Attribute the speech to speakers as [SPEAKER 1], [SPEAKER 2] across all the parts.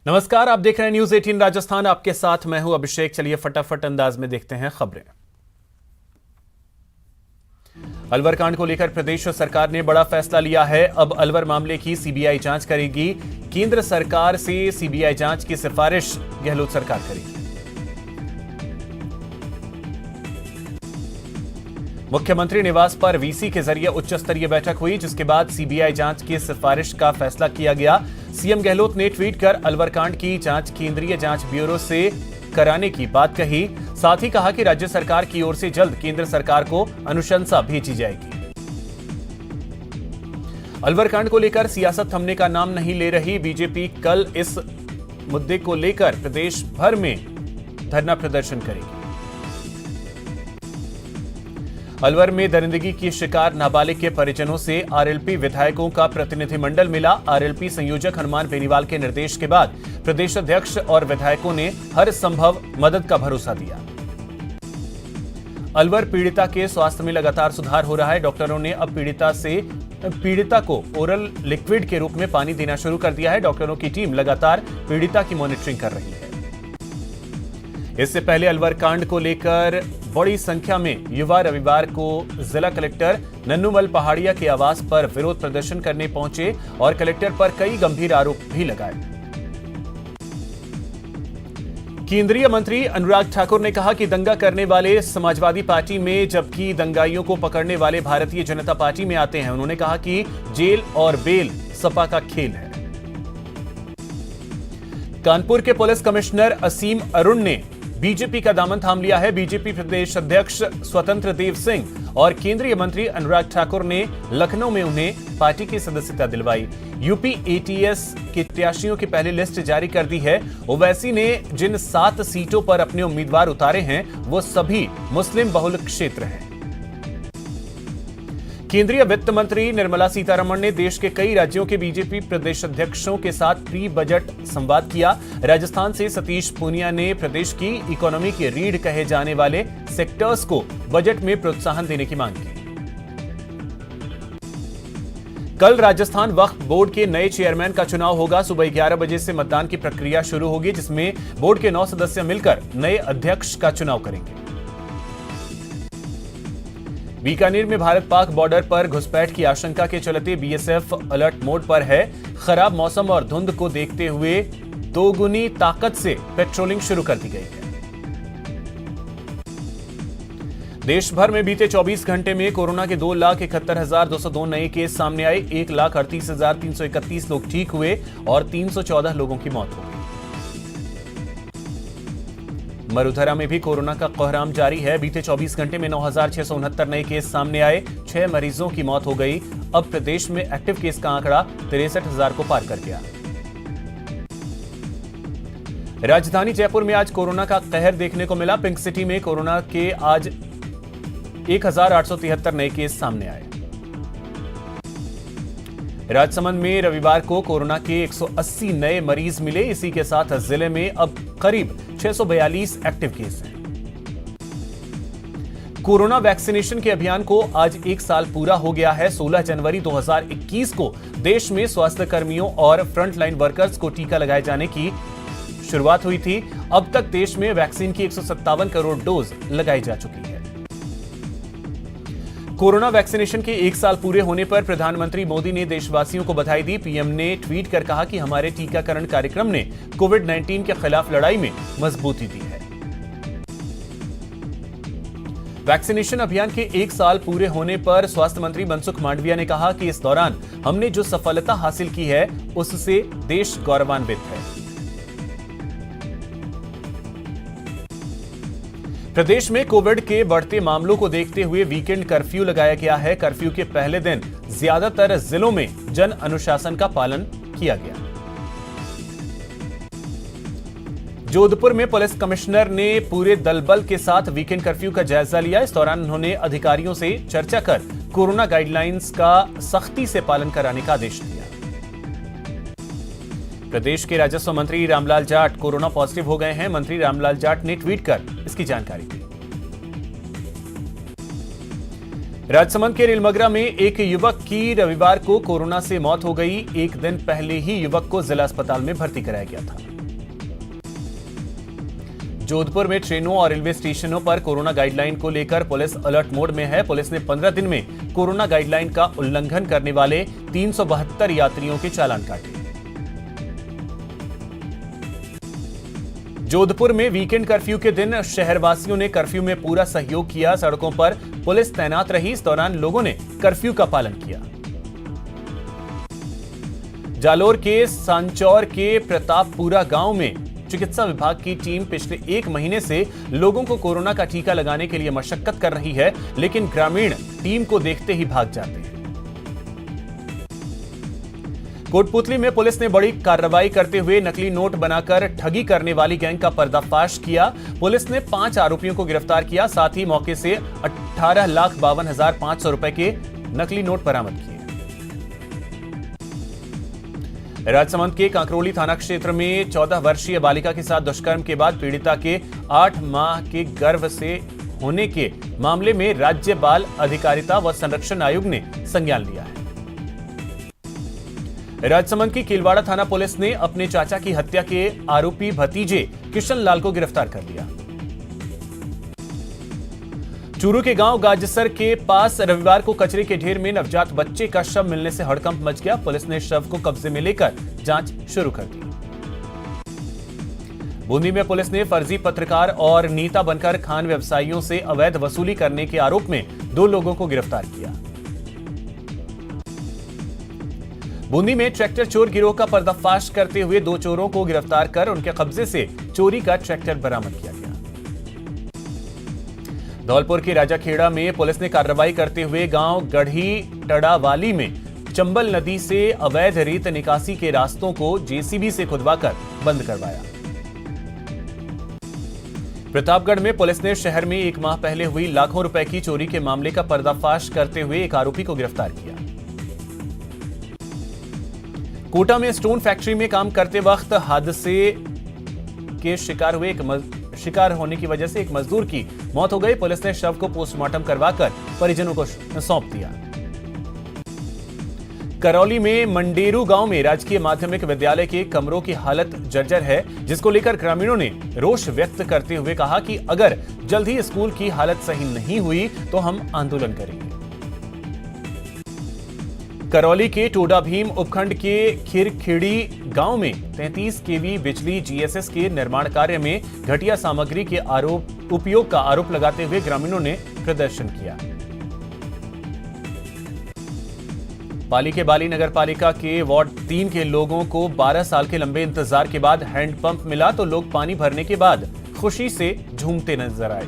[SPEAKER 1] नमस्कार, आप देख रहे हैं न्यूज 18 राजस्थान। आपके साथ मैं हूं अभिषेक। चलिए फटाफट अंदाज में देखते हैं खबरें। अलवर कांड को लेकर प्रदेश सरकार ने बड़ा फैसला लिया है। अब अलवर मामले की सीबीआई जांच करेगी। केंद्र सरकार से सीबीआई जांच की सिफारिश गहलोत सरकार करेगी। मुख्यमंत्री निवास पर वीसी के जरिए उच्च स्तरीय बैठक हुई, जिसके बाद सीबीआई जांच की सिफारिश का फैसला किया गया। सीएम गहलोत ने ट्वीट कर अलवर कांड की जांच केंद्रीय जांच ब्यूरो से कराने की बात कही। साथ ही कहा कि राज्य सरकार की ओर से जल्द केंद्र सरकार को अनुशंसा भेजी जाएगी। अलवर कांड को लेकर सियासत थमने का नाम नहीं ले रही बीजेपी। कल इस मुद्दे को लेकर प्रदेश भर में धरना प्रदर्शन करेगी। अलवर में दरिंदगी की शिकार नाबालिग के परिजनों से आरएलपी विधायकों का प्रतिनिधिमंडल मिला। आरएलपी संयोजक हनुमान बेनीवाल के निर्देश के बाद प्रदेश अध्यक्ष और विधायकों ने हर संभव मदद का भरोसा दिया। अलवर पीड़िता के स्वास्थ्य में लगातार सुधार हो रहा है। डॉक्टरों ने अब पीड़िता को ओरल लिक्विड के रूप में पानी देना शुरू कर दिया है। डॉक्टरों की टीम लगातार पीड़िता की मॉनिटरिंग कर रही है। इससे पहले अलवर कांड को लेकर बड़ी संख्या में युवा रविवार को जिला कलेक्टर नन्नूमल पहाड़िया के आवास पर विरोध प्रदर्शन करने पहुंचे और कलेक्टर पर कई गंभीर आरोप भी लगाए। केंद्रीय मंत्री अनुराग ठाकुर ने कहा कि दंगा करने वाले समाजवादी पार्टी में, जबकि दंगाइयों को पकड़ने वाले भारतीय जनता पार्टी में आते हैं। उन्होंने कहा कि जेल और बेल सपा का खेल है। कानपुर के पुलिस कमिश्नर असीम अरुण ने बीजेपी का दामन थाम लिया है। बीजेपी प्रदेश अध्यक्ष स्वतंत्र देव सिंह और केंद्रीय मंत्री अनुराग ठाकुर ने लखनऊ में उन्हें पार्टी की सदस्यता दिलवाई। यूपी एटीएस के प्रत्याशियों की पहली लिस्ट जारी कर दी है। ओवैसी ने जिन 7 सीटों पर अपने उम्मीदवार उतारे हैं, वो सभी मुस्लिम बहुल क्षेत्र हैं। केंद्रीय वित्त मंत्री निर्मला सीतारमण ने देश के कई राज्यों के बीजेपी प्रदेश अध्यक्षों के साथ प्री बजट संवाद किया। राजस्थान से सतीश पूनिया ने प्रदेश की इकोनॉमी की रीढ़ कहे जाने वाले सेक्टर्स को बजट में प्रोत्साहन देने की मांग की। कल राजस्थान वक्फ बोर्ड के नए चेयरमैन का चुनाव होगा। सुबह 11 बजे से मतदान की प्रक्रिया शुरू होगी, जिसमें बोर्ड के 9 सदस्य मिलकर नए अध्यक्ष का चुनाव करेंगे। बीकानेर में भारत पाक बॉर्डर पर घुसपैठ की आशंका के चलते बीएसएफ अलर्ट मोड पर है। खराब मौसम और धुंध को देखते हुए दोगुनी ताकत से पेट्रोलिंग शुरू कर दी गई है। देश भर में बीते 24 घंटे में कोरोना के 2,71,202 नए केस सामने आए। 1,38,331 लोग ठीक हुए और 314 लोगों की मौत हो गई। मरुधरा में भी कोरोना का कोहराम जारी है। बीते 24 घंटे में 9,669 नए केस सामने आए। 6 मरीजों की मौत हो गई। अब प्रदेश में एक्टिव केस का आंकड़ा 63,000 को पार कर गया। राजधानी जयपुर में आज कोरोना का कहर देखने को मिला। पिंक सिटी में कोरोना के आज 1,873 नए केस सामने आए। राजसमंद में रविवार को कोरोना के 180 नए मरीज मिले। इसी के साथ जिले में अब करीब 642 एक्टिव केस हैं। कोरोना वैक्सीनेशन के अभियान को आज 1 साल पूरा हो गया है। 16 जनवरी 2021 को देश में स्वास्थ्य कर्मियों और फ्रंटलाइन वर्कर्स को टीका लगाए जाने की शुरुआत हुई थी। अब तक देश में वैक्सीन की 157 करोड़ डोज लगाई जा चुकी है। कोरोना वैक्सीनेशन के 1 साल पूरे होने पर प्रधानमंत्री मोदी ने देशवासियों को बधाई दी। पीएम ने ट्वीट कर कहा कि हमारे टीकाकरण कार्यक्रम ने कोविड-19 के खिलाफ लड़ाई में मजबूती दी है। वैक्सीनेशन अभियान के 1 साल पूरे होने पर स्वास्थ्य मंत्री मनसुख मांडविया ने कहा कि इस दौरान हमने जो सफलता हासिल की है, उससे देश गौरवान्वित है। प्रदेश में कोविड के बढ़ते मामलों को देखते हुए वीकेंड कर्फ्यू लगाया गया है। कर्फ्यू के पहले दिन ज्यादातर जिलों में जन अनुशासन का पालन किया गया। जोधपुर में पुलिस कमिश्नर ने पूरे दलबल के साथ वीकेंड कर्फ्यू का जायजा लिया। इस दौरान उन्होंने अधिकारियों से चर्चा कर कोरोना गाइडलाइंस का सख्ती से पालन कराने का आदेश दिया। प्रदेश के राजस्व मंत्री रामलाल जाट कोरोना पॉजिटिव हो गए हैं। मंत्री रामलाल जाट ने ट्वीट कर इसकी जानकारी दी। राजसमंद के रेलमगरा में एक युवक की रविवार को कोरोना से मौत हो गई। एक दिन पहले ही युवक को जिला अस्पताल में भर्ती कराया गया था। जोधपुर में ट्रेनों और रेलवे स्टेशनों पर कोरोना गाइडलाइन को लेकर पुलिस अलर्ट मोड में है। पुलिस ने 15 दिन में कोरोना गाइडलाइन का उल्लंघन करने वाले 372 यात्रियों के चालान काटे। जोधपुर में वीकेंड कर्फ्यू के दिन शहरवासियों ने कर्फ्यू में पूरा सहयोग किया। सड़कों पर पुलिस तैनात रही। इस दौरान लोगों ने कर्फ्यू का पालन किया। जालोर के सांचौर के प्रतापपुरा गांव में चिकित्सा विभाग की टीम पिछले 1 महीने से लोगों को कोरोना का टीका लगाने के लिए मशक्कत कर रही है, लेकिन ग्रामीण टीम को देखते ही भाग जाते हैं। कोटपुतली में पुलिस ने बड़ी कार्रवाई करते हुए नकली नोट बनाकर ठगी करने वाली गैंग का पर्दाफाश किया। पुलिस ने 5 आरोपियों को गिरफ्तार किया। साथ ही मौके से 18,52,500 रुपए के नकली नोट बरामद किए। राजसमंद के कांकरोली थाना क्षेत्र में 14 वर्षीय बालिका के साथ दुष्कर्म के बाद पीड़िता के 8 माह के गर्भ से होने के मामले में राज्य बाल अधिकारिता व संरक्षण आयोग ने संज्ञान लिया है। राजसमंद की किलवाड़ा थाना पुलिस ने अपने चाचा की हत्या के आरोपी भतीजे किशन लाल को गिरफ्तार कर लिया। चूरू के गांव गाजसर के पास रविवार को कचरे के ढेर में नवजात बच्चे का शव मिलने से हड़कंप मच गया। पुलिस ने शव को कब्जे में लेकर जांच शुरू कर दी। बूंदी में पुलिस ने फर्जी पत्रकार और नेता बनकर खान व्यवसायियों से अवैध वसूली करने के आरोप में 2 लोगों को गिरफ्तार किया। बूंदी में ट्रैक्टर चोर गिरोह का पर्दाफाश करते हुए 2 चोरों को गिरफ्तार कर उनके कब्जे से चोरी का ट्रैक्टर बरामद किया गया। धौलपुर के राजाखेड़ा में पुलिस ने कार्रवाई करते हुए गांव गढ़ी टड़ावाली में चंबल नदी से अवैध रेत निकासी के रास्तों को जेसीबी से खुदवाकर बंद करवाया। प्रतापगढ़ में पुलिस ने शहर में 1 माह पहले हुई लाखों रुपए की चोरी के मामले का पर्दाफाश करते हुए एक आरोपी को गिरफ्तार किया। कोटा में स्टोन फैक्ट्री में काम करते वक्त हादसे के शिकार होने की वजह से एक मजदूर की मौत हो गई। पुलिस ने शव को पोस्टमार्टम करवाकर परिजनों को सौंप दिया। करौली में मंडेरू गांव में राजकीय माध्यमिक विद्यालय के कमरों की हालत जर्जर है, जिसको लेकर ग्रामीणों ने रोष व्यक्त करते हुए कहा कि अगर जल्द ही स्कूल की हालत सही नहीं हुई तो हम आंदोलन करेंगे। करौली के टोडा भीम उपखंड के खिरखेड़ी गांव में 33 केवी बिजली जीएसएस के निर्माण कार्य में घटिया सामग्री के उपयोग का आरोप लगाते हुए ग्रामीणों ने प्रदर्शन किया। पाली के बाली नगर पालिका के वार्ड 3 के लोगों को 12 साल के लंबे इंतजार के बाद हैंडपंप मिला तो लोग पानी भरने के बाद खुशी से झूमते नजर आए।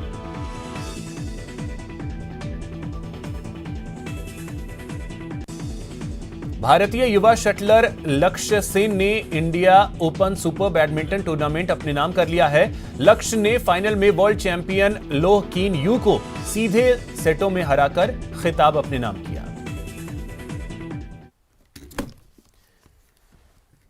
[SPEAKER 1] भारतीय युवा शटलर लक्ष्य सेन ने India open super badminton tournament अपने नाम कर लिया है। लक्ष्य ने फाइनल में वर्ल्ड चैंपियन लोह कीन यू को सीधे सेटों में हराकर खिताब अपने नाम किया।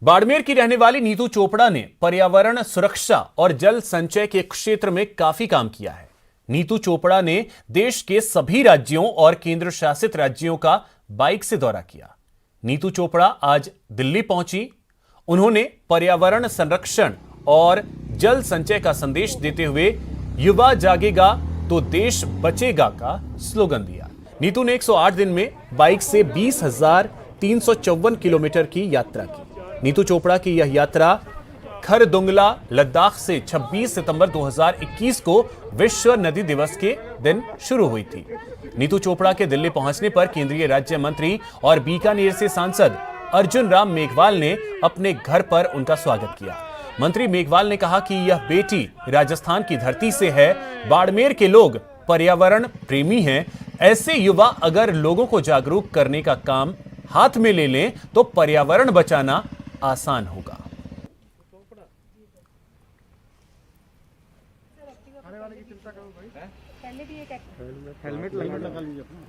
[SPEAKER 1] बाड़मेर की रहने वाली नीतू चोपड़ा ने पर्यावरण सुरक्षा और जल संचय के क्षेत्र में काफी काम किया है। नीतू चोपड़ा ने देश के सभी राज्यों और केंद्र शासित राज्यों का बाइक से दौरा किया। नीतू चोपड़ा आज दिल्ली पहुंची। उन्होंने पर्यावरण संरक्षण और जल संचय का संदेश देते हुए युवा जागेगा तो देश बचेगा का स्लोगन दिया। नीतू ने 108 दिन में बाइक से 20,354 किलोमीटर की यात्रा की। नीतू चोपड़ा की यह यात्रा खरदुंगला लद्दाख से 26 सितंबर 2021 को विश्व नदी दिवस के दिन शुरू हुई थी। नीतू चोपड़ा के दिल्ली पहुंचने पर केंद्रीय राज्य मंत्री और बीकानेर से सांसद अर्जुन राम मेघवाल ने अपने घर पर उनका स्वागत किया। मंत्री मेघवाल ने कहा कि यह बेटी राजस्थान की धरती से है। बाड़मेर के लोग पर्यावरण प्रेमी हैं। ऐसे युवा अगर लोगों को जागरूक करने का काम हाथ में ले लें तो पर्यावरण बचाना आसान होगा।
[SPEAKER 2] हेलमेट लगा लीजिए अपना।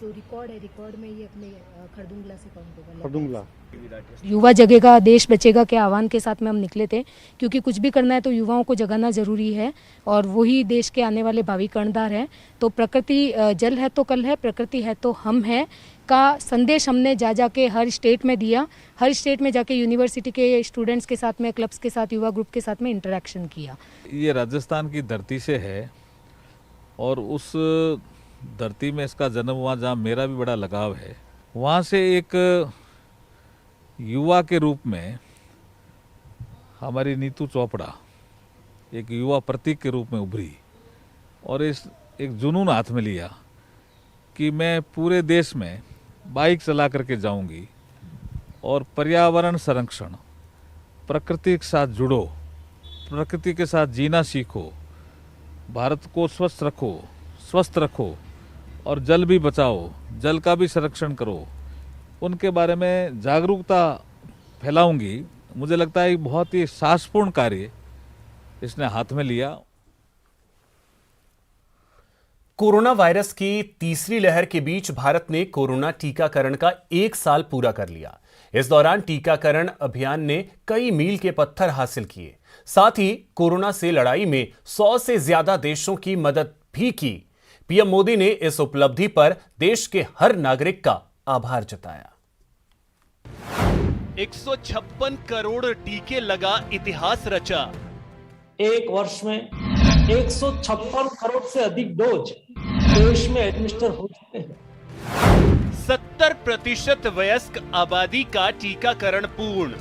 [SPEAKER 3] जो रिकॉर्ड है, रिकॉर्ड में ये अपने खरदुंगला से काउंट होगा।
[SPEAKER 2] खरदुंगला
[SPEAKER 3] युवा जगेगा देश बचेगा के आह्वान के साथ में हम निकले थे, क्योंकि कुछ भी करना है तो युवाओं को जगाना ज़रूरी है और वही देश के आने वाले भावी कर्णधार हैं। तो प्रकृति जल है तो कल है, प्रकृति है तो हम हैं का संदेश हमने जा के हर स्टेट में दिया। हर स्टेट में जाके यूनिवर्सिटी के स्टूडेंट्स के साथ में, क्लब्स के साथ, युवा ग्रुप के साथ में इंटरेक्शन किया।
[SPEAKER 4] ये राजस्थान की धरती से है और उस धरती में इसका जन्म हुआ जहाँ मेरा भी बड़ा लगाव है। वहाँ से एक युवा के रूप में हमारी नीतू चोपड़ा एक युवा प्रतीक के रूप में उभरी और इस एक जुनून हाथ में लिया कि मैं पूरे देश में बाइक चला करके जाऊंगी और पर्यावरण संरक्षण, प्रकृति के साथ जुड़ो, प्रकृति के साथ जीना सीखो, भारत को स्वस्थ रखो और जल भी बचाओ, जल का भी संरक्षण करो, उनके बारे में जागरूकता फैलाऊंगी। मुझे लगता है बहुत ही साहसपूर्ण कार्य इसने हाथ में लिया।
[SPEAKER 1] कोरोना वायरस की तीसरी लहर के बीच भारत ने कोरोना टीकाकरण का 1 साल पूरा कर लिया। इस दौरान टीकाकरण अभियान ने कई मील के पत्थर हासिल किए। साथ ही कोरोना से लड़ाई में 100 से ज्यादा देशों की मदद भी की। पीएम मोदी ने इस उपलब्धि पर देश के हर नागरिक का आभार जताया।
[SPEAKER 5] 156 करोड़ टीके लगा इतिहास रचा।
[SPEAKER 6] एक वर्ष में 156 करोड़ से अधिक डोज देश में एडमिनिस्टर हो चुके हैं।
[SPEAKER 5] 70% वयस्क आबादी का टीकाकरण पूर्ण।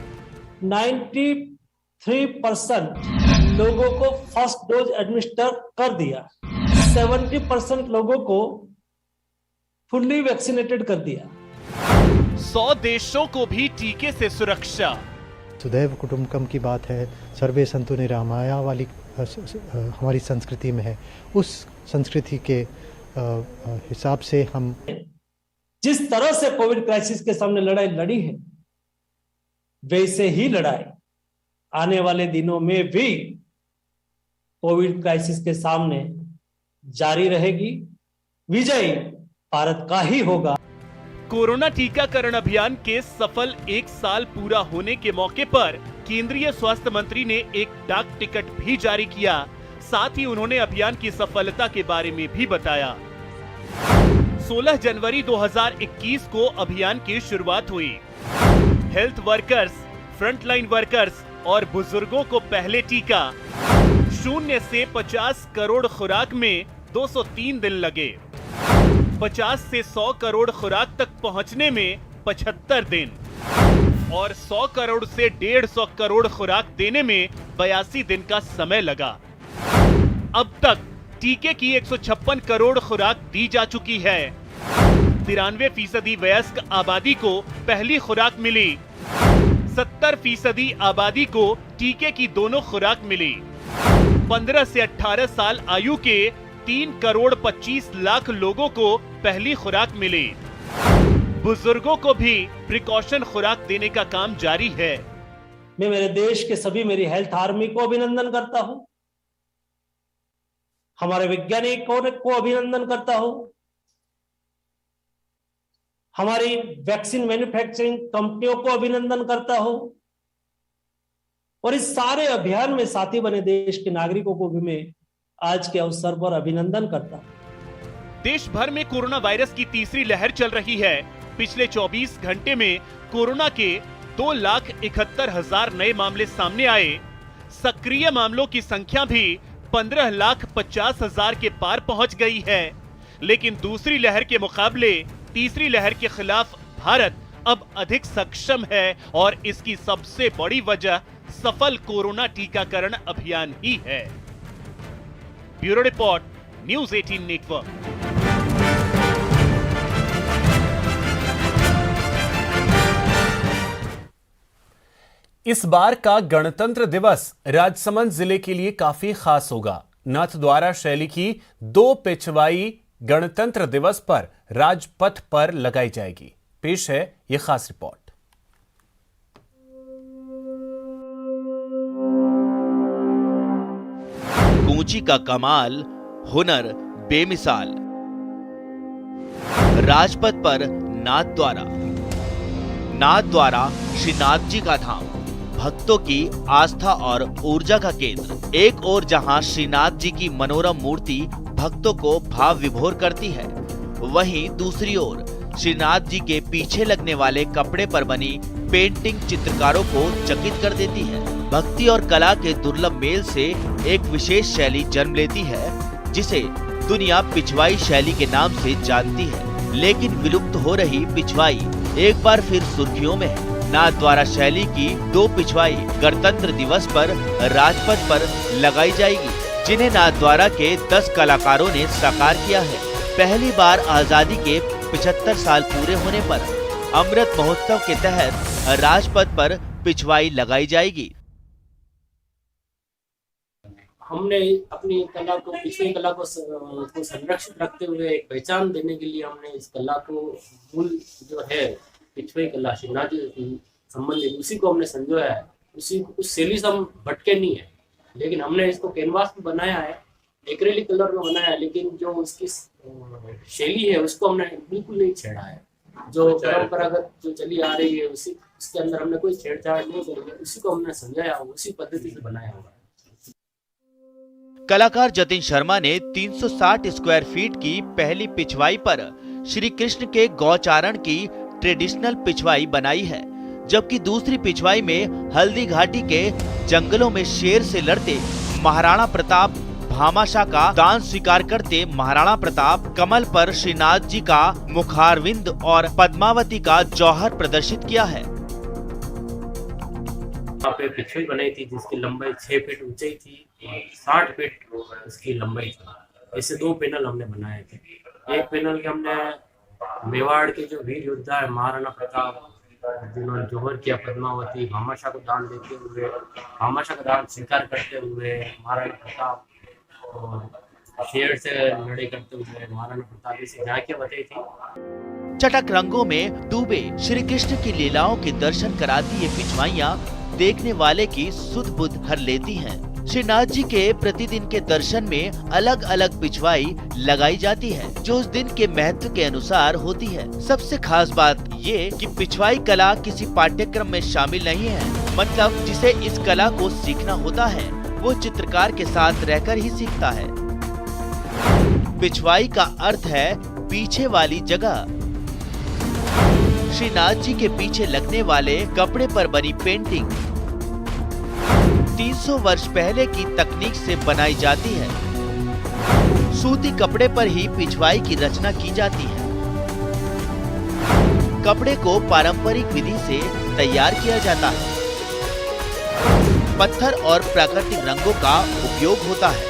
[SPEAKER 6] 93% लोगों को फर्स्ट डोज एडमिनिस्टर कर दिया। 70% लोगों को फुल्ली वैक्सीनेटेड कर दिया।
[SPEAKER 5] 100 देशों को भी टीके से सुरक्षा।
[SPEAKER 7] सुदैव कुटुंबकम की बात है, सर्वे संतु निरामया वाली हमारी संस्कृति में है। उस संस्कृति के हिसाब से हम
[SPEAKER 6] जिस तरह से कोविड क्राइसिस के सामने लड़ाई लड़ी है, वैसे ही लड़ाई आने वाले दिनों में भी कोविड क्राइसिस के सामने जारी रहेगी। विजय भारत का ही होगा।
[SPEAKER 5] कोरोना टीकाकरण अभियान के सफल 1 साल पूरा होने के मौके पर केंद्रीय स्वास्थ्य मंत्री ने एक डाक टिकट भी जारी किया। साथ ही उन्होंने अभियान की सफलता के बारे में भी बताया। 16 जनवरी 2021 को अभियान की शुरुआत हुई। हेल्थ वर्कर्स, फ्रंटलाइन वर्कर्स और बुजुर्गों को पहले टीका। 0 से 50 करोड़ खुराक में 203 दिन लगे। 50 से 100 करोड़ खुराक तक पहुंचने में 75 दिन और 100 करोड़ से 150 करोड़ खुराक देने में 82 दिन का समय लगा। अब तक टीके की 156 करोड़ खुराक दी जा चुकी है। 93% वयस्क आबादी को पहली खुराक मिली। 70% आबादी को टीके की दोनों खुराक मिली। 15 से 18 साल आयु के 3 करोड़ 25 लाख लोगों को पहली खुराक मिली। बुजुर्गों को भी प्रिकॉशन खुराक देने का काम जारी है।
[SPEAKER 6] मैं मेरे देश के सभी मेरी हेल्थ आर्मी को अभिनंदन करता हूं, हमारे वैज्ञानिकों को अभिनंदन करता हूं, हमारी वैक्सीन मैन्युफैक्चरिंग कंपनियों को अभिनंदन करता हूं और इस सारे अभियान में साथी बने देश के नागरिकों को भी मैं आज के अवसर पर अभिनंदन करता हूं।
[SPEAKER 5] देश भर में कोरोना वायरस की तीसरी लहर चल रही है। पिछले 24 घंटे में कोरोना के 2,71,000 नए मामले सामने आए। सक्रिय मामलों की संख्या भी 15,50,000 के पार पहुंच गई है। लेकिन दूसरी लहर के मुकाबले तीसरी लहर के खिलाफ भारत अब अधिक सक्षम है और इसकी सबसे बड़ी वजह सफल कोरोना टीकाकरण अभियान ही है। Bureau report, news 18 network.
[SPEAKER 1] इस बार का गणतंत्र दिवस राजसमंद जिले के लिए काफी खास होगा। नाथद्वारा शैली की 2 पेशवाई गणतंत्र दिवस पर राजपथ पर लगाई जाएगी। पेश है यह खास रिपोर्ट।
[SPEAKER 8] ऊंची का कमाल, हुनर बेमिसाल। राजपथ पर नाथ द्वारा श्रीनाथ जी का धाम, भक्तों की आस्था और ऊर्जा का केंद्र। एक ओर जहां श्रीनाथ जी की मनोरम मूर्ति भक्तों को भाव विभोर करती है, वहीं दूसरी ओर श्रीनाथ जी के पीछे लगने वाले कपड़े पर बनी पेंटिंग चित्रकारों को चकित कर देती है। भक्ति और कला के दुर्लभ मेल से एक विशेष शैली जन्म लेती है, जिसे दुनिया पिछवाई शैली के नाम से जानती है। लेकिन विलुप्त हो रही पिछवाई एक बार फिर सुर्खियों में है। नाथ द्वारा शैली की 2 पिछवाई गणतंत्र दिवस पर राजपथ पर लगाई जाएगी, जिन्हें नाथ द्वारा के 10 कलाकारों ने साकार किया है। पहली बार आजादी के 75 साल पूरे होने पर अमृत महोत्सव के तहत राजपथ पर पिछवाई लगाई जाएगी।
[SPEAKER 9] हमने अपनी कला को, पिछली कला को संरक्षित रखते हुए एक पहचान देने के लिए हमने इस कला को, मूल जो है पिछवाई कला श्रीनाथ जी संबंधित, उसी को हमने संजोया है। उस शैली से हम भटके नहीं है, लेकिन हमने इसको कैनवास में बनाया है, एक्रेलिक कलर में बनाया है, लेकिन जो उसकी शैली है उसको हमने बिल्कुल नहीं छेड़ा है। जो परंपरागत जो चली आ रही है उसके अंदर हमने कोई छेड़छाड़ नहीं करी है, उसी को हमने समझाया हुआ, उसी पद्धति से बनाया हुआ है।
[SPEAKER 8] कलाकार जतिन शर्मा ने 360 स्क्वायर फीट की पहली पिछवाई पर श्री कृष्ण के गौचारण की ट्रेडिशनल पिछवाई बनाई है, जबकि दूसरी पिछवाई में हल्दी घाटी के जंगलों में शेर से लड़ते महाराणा प्रताप भामाशाह का दान स्वीकार करते महाराणा प्रताप कमल पर श्रीनाथ जी का मुखारविंद और पद्मावती का जौहर प्रदर्शित किया है।
[SPEAKER 9] यहाँ पे पिछवाई बनाई थी जिसकी लंबाई 6 फीट ऊंचाई थी, 60 फीट उसकी लंबाई थी। ऐसे 2 पैनल हमने बनाए थे। एक पैनल के हमने मेवाड़ के जो वीर योद्धा है महाराणा प्रताप, जिन्होंने जौहर किया पद्मावती, भामाशाह को दान देते हुए, भामाशाह का दान स्वीकार करते हुए महाराणा प्रताप और शेर से लड़ाई करते हुए महाराणा प्रताप, इसे झांकियां बताई थी।
[SPEAKER 8] चटक रंगों में डूबे श्री कृष्ण की लीलाओं के दर्शन कराती ये पिछवाइयाँ देखने वाले की सुध बुध हर लेती हैं। श्रीनाथ जी के प्रतिदिन के दर्शन में अलग अलग पिछवाई लगाई जाती है, जो उस दिन के महत्व के अनुसार होती है। सबसे खास बात ये कि पिछवाई कला किसी पाठ्यक्रम में शामिल नहीं है, मतलब जिसे इस कला को सीखना होता है वो चित्रकार के साथ रहकर ही सीखता है। पिछवाई का अर्थ है पीछे वाली जगह। श्रीनाथ जी के पीछे लगने वाले कपड़े पर बनी पेंटिंग 300 वर्ष पहले की तकनीक से बनाई जाती है। सूती कपड़े पर ही पिछवाई की रचना की जाती है। कपड़े को पारंपरिक विधि से तैयार किया जाता है। पत्थर और प्राकृतिक रंगों का उपयोग होता है।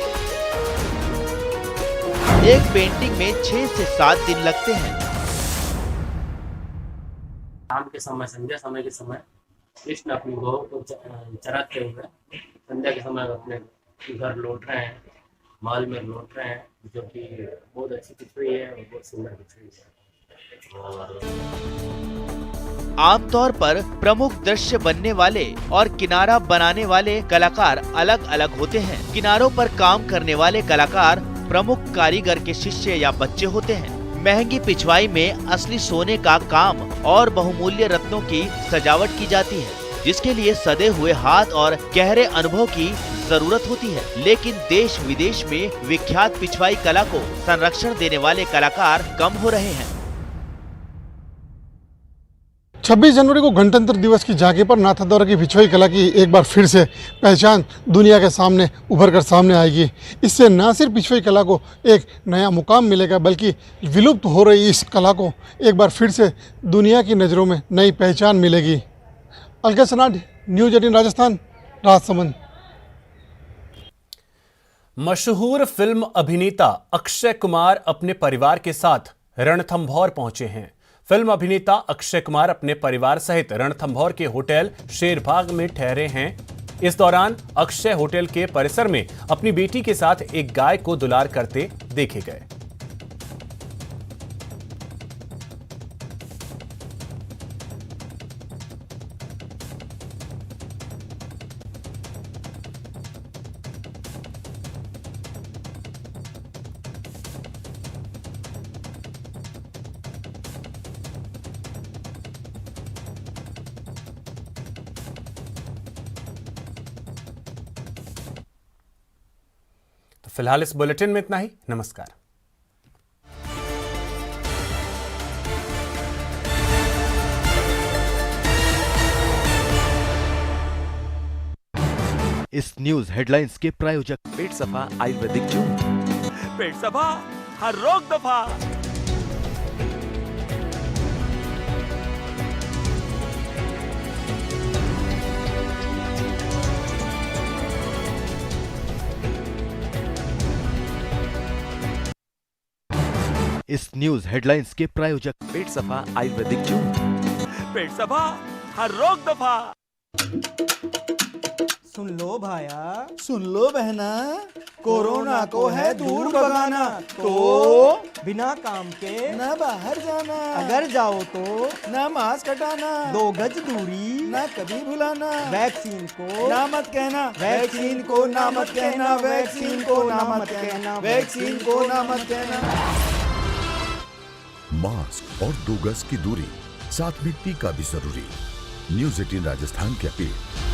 [SPEAKER 8] एक पेंटिंग में 6 से 7 दिन लगते हैं।
[SPEAKER 9] शाम के समय, संध्या समय के समय कृष्ण अपनी गौ को चराते हुए संध्या के समय अपने घर लौट रहे हैं, महल में लौट रहे हैं, जो कि बहुत अच्छी पिछवाई है और बहुत सुंदर पिछवाई है।
[SPEAKER 8] आमतौर पर प्रमुख दृश्य बनने वाले और किनारा बनाने वाले कलाकार अलग अलग होते हैं। किनारों पर काम करने वाले कलाकार प्रमुख कारीगर के शिष्य या बच्चे होते हैं। महंगी पिछवाई में असली सोने का काम और बहुमूल्य रत्नों की सजावट की जाती है, जिसके लिए सदे हुए हाथ और गहरे अनुभव की जरूरत होती है। लेकिन देश विदेश में विख्यात पिछवाई कला को संरक्षण देने वाले कलाकार कम हो रहे हैं।
[SPEAKER 10] 26 जनवरी को गणतंत्र दिवस की झांकी पर नाथद्वारा की पिछवाई कला की एक बार फिर से पहचान दुनिया के सामने उभर कर सामने आएगी। इससे न सिर्फ पिछवाई कला को एक नया मुकाम मिलेगा, बल्कि विलुप्त हो रही इस कला को एक बार फिर से दुनिया की नज़रों में नई पहचान मिलेगी। अलकेश सनाड, न्यूज़ 18 राजस्थान, राजसमंद।
[SPEAKER 1] मशहूर फिल्म अभिनेता अक्षय कुमार अपने परिवार के साथ रणथंभौर पहुंचे हैं। फिल्म अभिनेता अक्षय कुमार अपने परिवार सहित रणथंभौर के होटल शेरबाग में ठहरे हैं। इस दौरान अक्षय होटल के परिसर में अपनी बेटी के साथ एक गाय को दुलार करते देखे गए। फिलहाल इस बुलेटिन में इतना ही। नमस्कार।
[SPEAKER 11] इस न्यूज हेडलाइंस के प्रायोजक
[SPEAKER 12] पेट सफा आयुर्वेदिक जून।
[SPEAKER 5] पेट सफा, हर रोग दफा।
[SPEAKER 11] इस न्यूज हेडलाइंस के प्रायोजक
[SPEAKER 12] पेट सफा आयुर्वेदिक जून।
[SPEAKER 5] पेट सफा, हर रोग दफा।
[SPEAKER 2] सुन लो भाया, सुन लो बहना, कोरोना को है दूर भगाना, तो बिना काम के न बाहर जाना, अगर जाओ तो न मास्क हटाना, 2 गज दूरी न कभी भुलाना, वैक्सीन को ना मत कहना, वैक्सीन को ना मत कहना, वैक्सीन को ना मत कहना, वैक्सीन को ना मत कहना।
[SPEAKER 13] मास्क और 2 गज की दूरी, साथ में टीका भी जरूरी। न्यूज़ 18 राजस्थान की अपील।